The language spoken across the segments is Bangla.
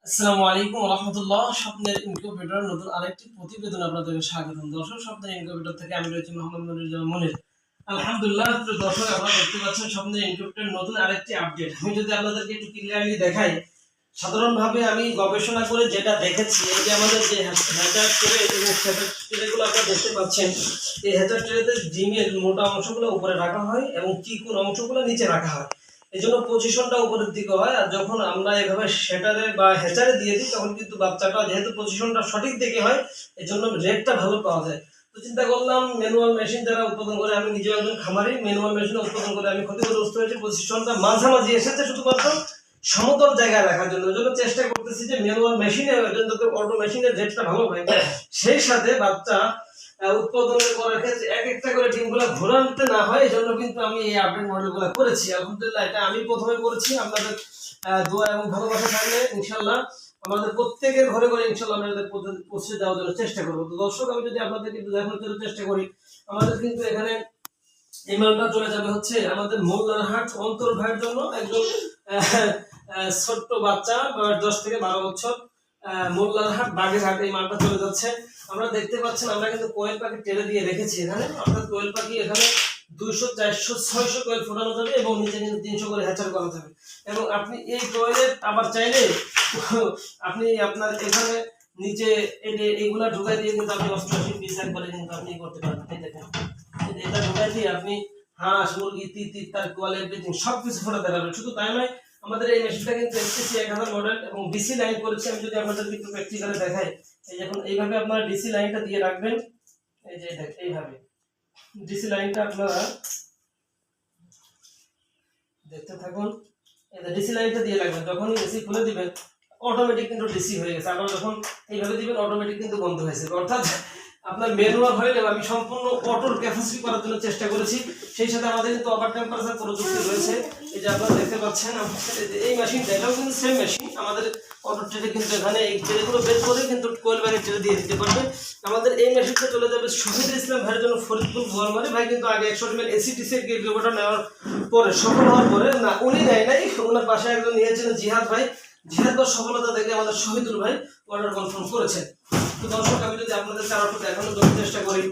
আসসালামু আলাইকুম ওয়া রাহমাতুল্লাহ। স্বপ্নের ইনকিউবেটর নতুন আরেকটি প্রতিবেদনে আপনাদেরকে স্বাগতম। দর্শক, স্বপ্নের ইনকিউবেটর থেকে আমি রয়েছি মোহাম্মদ মনির। আলহামদুলিল্লাহ, তো দর্শক আপনারা দেখতে পাচ্ছেন স্বপ্নের ইনকিউবেটর নতুন আরেকটি আপডেট। আমি যদি আপনাদেরকে একটু ক্লিয়ারলি দেখাই, সাধারণভাবে আমি গবেষণা করে যেটা দেখেছি, এই যে আমাদের যে হ্যাচার ট্রে এবং হ্যাচার ট্রেগুলো আপনারা দেখতে পাচ্ছেন, এই হ্যাচার ট্রেতে ডিমের মোটা অংশগুলো উপরে রাখা হয় এবং চিকন অংশগুলো নিচে রাখা হয়। এই জন্য পজিশনটা উপরের দিকে হয়, আর যখন আমরা এভাবে সেটারে বা হ্যাচারে দিয়ে দিই তখন কিন্তু বাচ্চাটা যেহেতু পজিশনটা সঠিক দিকে হয়, এই জন্য রেটটা ভালো পাওয়া যায়। তো চিন্তা করলাম, ম্যানুয়াল মেশিন যারা উৎপাদন করে, আমি নিজেও একজন খামারি, ম্যানুয়াল মেশিন উৎপাদন করে আমি ক্ষতিগ্রস্ত হয়েছি। পজিশনটা মাঝামাঝি এসেছে শুধুমাত্র সমতল জায়গায় রাখার জন্য। ওই জন্য চেষ্টা করতেছি যে ম্যানুয়াল মেশিনে যাতে অটো মেশিনের রেটটা ভালো হয়, সেই সাথে বাচ্চা উৎপাদনের করার ক্ষেত্রে এক একটা করে ডিমগুলো ঘোরাতে না হয়, এই জন্য কিন্তু আমি এই আপডেট মডেলগুলো করেছি। আলহামদুলিল্লাহ, এটা আমি প্রথমে করেছি। আপনাদের দোয়া এবং ভালোবাসা থাকলে ইনশাল্লাহ আমাদের প্রত্যেকের ঘরে ঘরে ইনশাল্লাহ আমাদের পৌঁছে দেওয়ার জন্য চেষ্টা করবো। তো দর্শক, আমি যদি আপনাদেরকে একটু দেখানোর জন্য চেষ্টা করি, আমাদের কিন্তু এখানে এই মালটা চলে যাবে হচ্ছে আমাদের মোল্লারহাট অন্তর ভাইয়ের জন্য। একজন ছোট্ট বাচ্চা, 10 থেকে 12 বছর, মোল্লারহাট বাগেরহাট, এই মালটা চলে যাচ্ছে। আমরা দেখতে পাচ্ছেন আমরা কিন্তু কোয়েল পাখি টেরে দিয়ে রেখেছি এখানে, অর্থাৎ কোয়েল পাখি এখানে 200, 400, 600 কোয়েল ফোটানো যাবে এবং নিচে কিন্তু 300 করে হ্যাচার করা যাবে। এবং আপনি এই কোয়েলের আবার চাইলে আপনি আপনার এখানে নিচে এইগুলা ঢুকাই দিয়ে কিন্তু আপনি 88 পিস একবারে কিন্তু আপনি করতে পারবেন। এই দেখেন, এটা ঢুকাই দিয়ে আপনি হাঁস, মুরগি, তিতির, তার কোয়াল, এভরিথিং সবকিছু ফোটাতে পারবেন। শুধু তাই নয়, আমাদের এই মেশিনটা কিন্তু এসটিসি 1000 মডেল এবং ডিসি লাইন করেছি। আমি যদি আপনাদেরকে একটু প্র্যাকটিক্যালি দেখাই, এই যখন এইভাবে আপনারা ডিসি লাইনটা দিয়ে রাখবেন, এই যে দেখ এইভাবে ডিসি লাইনটা আপনারা দেখতে থাকুন। এই যে ডিসি লাইনটা দিয়ে রাখবেন, যখনই এসি খুলে দিবেন অটোমেটিক কিন্তু ডিসি হয়ে গেছে। আবার যখন এইভাবে দিবেন অটোমেটিক কিন্তু বন্ধ হয়েছে। অর্থাৎ আপনার ম্যানুয়াল হয়ে আমি সম্পূর্ণ অটোর ক্যাপাসিটি করার জন্য চেষ্টা করেছি। সেই সাথে আমাদের কিন্তু ওভার টেম্পারেচার প্রযুক্তি রয়েছে। এই যে আপনারা দেখতে পাচ্ছেন, এই মেশিনটা এটাও কিন্তু সেম মেশিন। আমাদের অটো ট্রেতে কিন্তু এখানে এই ট্রেগুলো বের করে কিন্তু কোয়েল ব্যাগের ট্রে দিয়ে দিতে পারবে। আমাদের এই মেশিনটা চলে যাবে শহীদুল ইসলাম ভাইয়ের জন্য, ফরিদপুর গোয়ালমারি। ভাই কিন্তু আগে 100 ml এসিটিসি কিলোমিটার নেওয়ার পরে সফল হওয়ার পরে, না উনি নেয় নাই, ওনার পাশে একজন নিয়েছিলেন জিহাদ ভাই। জিহাদ ভাই সফলতা দেখে আমাদের শহীদুল ভাই অর্ডার কনফার্ম করেছেন। তো দর্শক, আমি যদি আপনাদের আরেকটু দেখানোর জন্য চেষ্টা করি,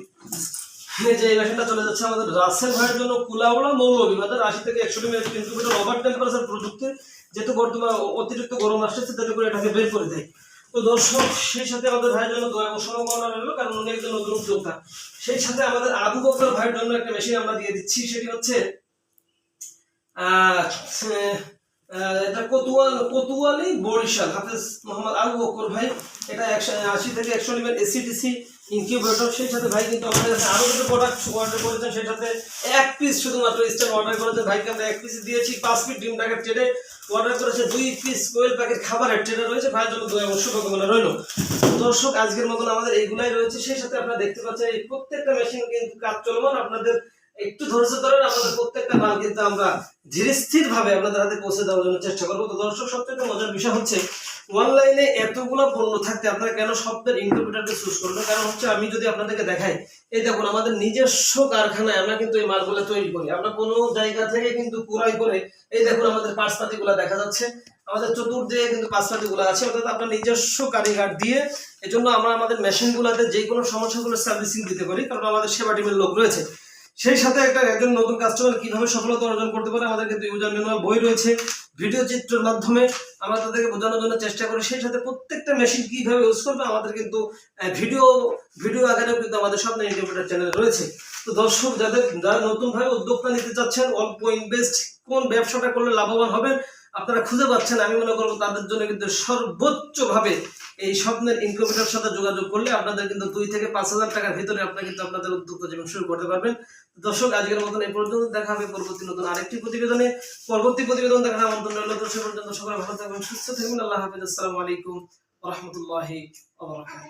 যে এই মেশিনটা চলে যাচ্ছে আমাদের রাসেল ভাইয়ের জন্য, কুলাউড়া মৌলভীবাজার, 80 থেকে 100 ml কিলোমিটার ওভার টেম্পারেচার প্রযুক্তি। যেহেতু বর্তমানে অতিরিক্ত গরম আসছে, তাতে করে এটাকে বের করে দেয়। তো দর্শক, সেই সাথে আমাদের ভাইয়ের জন্য দয়া এবং শুভকামনা রইল, কারণ উনি একজন নতুন উদ্যোক্তা। সেই সাথে আমাদের আবু বকর ভাইয়ের জন্য একটা মেশিন আমরা দিয়ে দিচ্ছি, সেটি হচ্ছে এটা কোতোয়ালি বরিশাল, হাফেজ মোহাম্মদ আবু বকর ভাই। এটা 80 থেকে 100 ml এসিটিসি ইনকিউবেটর। সেই সাথে ভাই কিন্তু আমাদের কাছে আরো কিছু প্রোডাক্ট অর্ডার করেছেন, সেটাতে এক পিস শুধুমাত্র স্ট্যান্ড অর্ডার করেছেন। ভাইকে আমরা এক পিস দিয়েছি। 5 পিস ডিম টাকার ট্রে অর্ডার করেছে, 2 পিস কোয়েল পাখির খাবারের ট্রে রয়েছে। ভাইয়ের জন্য দয়া এবং শুভকামনা রইল। দর্শক, আজকের মতন আমাদের এইগুলাই রয়েছে। সেই সাথে আপনারা দেখতে পাচ্ছেন এই প্রত্যেকটা মেশিন কিন্তু কাজ চলমান। আপনাদের একটু ধৈর্য ধরেন, আমাদের প্রত্যেকটা মাল কিন্তু আমরা ধীরে স্থির ভাবে আপনাদের হাতে পৌঁছে দেওয়ার জন্য চেষ্টা করবো। তো দর্শক, সবথেকে মজার বিষয় হচ্ছে অনলাইনে এতগুলো পণ্য থাকতে আপনারা কেন স্বপ্নের ইনকিউবেটরকে চুজ করবেন? কারণ হচ্ছে, আমি যদি আপনাদেরকে দেখাই, এই দেখুন আমাদের নিজস্ব কারখানায় আমরা কিন্তু এই মালগুলো তৈরি করি। আমরা কোনো জায়গা থেকে কিন্তু ক্রয় করে, এই দেখুন আমাদের পার্টসপাতিগুলো দেখা যাচ্ছে, আমাদের চতুর্দিকে কিন্তু পার্টসপাতিগুলো আছে, অর্থাৎ আপনার নিজস্ব কারিগর দিয়ে। এজন্য আমরা আমাদের মেশিনগুলোতে যে কোনো সমস্যাগুলো সার্ভিসিং দিতে পারি, কারণ আমাদের সেবা টিমের লোক রয়েছে। সেই সাথে একজন নতুন কাস্টমার কিভাবে সফলতা অর্জন করতে পারে, আমাদের কিন্তু ইউজার ম্যানুয়াল বই রয়েছে। ভিডিও চিত্রের মাধ্যমে আমরা তাদেরকে বোঝানোর জন্য চেষ্টা করি। সেই সাথে প্রত্যেকটা মেশিন কিভাবে ইউজ করবে, আমাদের কিন্তু ভিডিও আকারেও কিন্তু আমাদের স্বপ্নের ইনকিউবেটর চ্যানেল রয়েছে। তো দর্শক, যারা নতুন ভাবে উদ্যোক্তা নিতে চাচ্ছেন, অল্প ইনভেস্ট কোন ব্যবসাটা করলে লাভবান হবেন আপনারা খুঁজে পাচ্ছেন, আমি মনে করবো তাদের জন্য কিন্তু সর্বোচ্চ ভাবে এই স্বপ্নের ইনকিউবেটরের সাথে যোগাযোগ করলে আপনাদের কিন্তু 2 থেকে 5,000 টাকার ভিতরে আপনারা কিন্তু আপনাদের উদ্যোক্তা জীবন শুরু করতে পারবেন। দর্শক, আজকের মতন এই পর্যন্ত। দেখা হবে পরবর্তী নতুন আরেকটি প্রতিবেদনে। পরবর্তী প্রতিবেদন দেখার আমন্ত্রণ রইল। দর্শক পর্যন্ত সকলে ভালো থাকবেন, সুস্থ থাকবেন। আল্লাহ হাফেজ। আসসালামু আলাইকুম ওয়া রাহমাতুল্লাহি ওয়া বারাকাতুহু।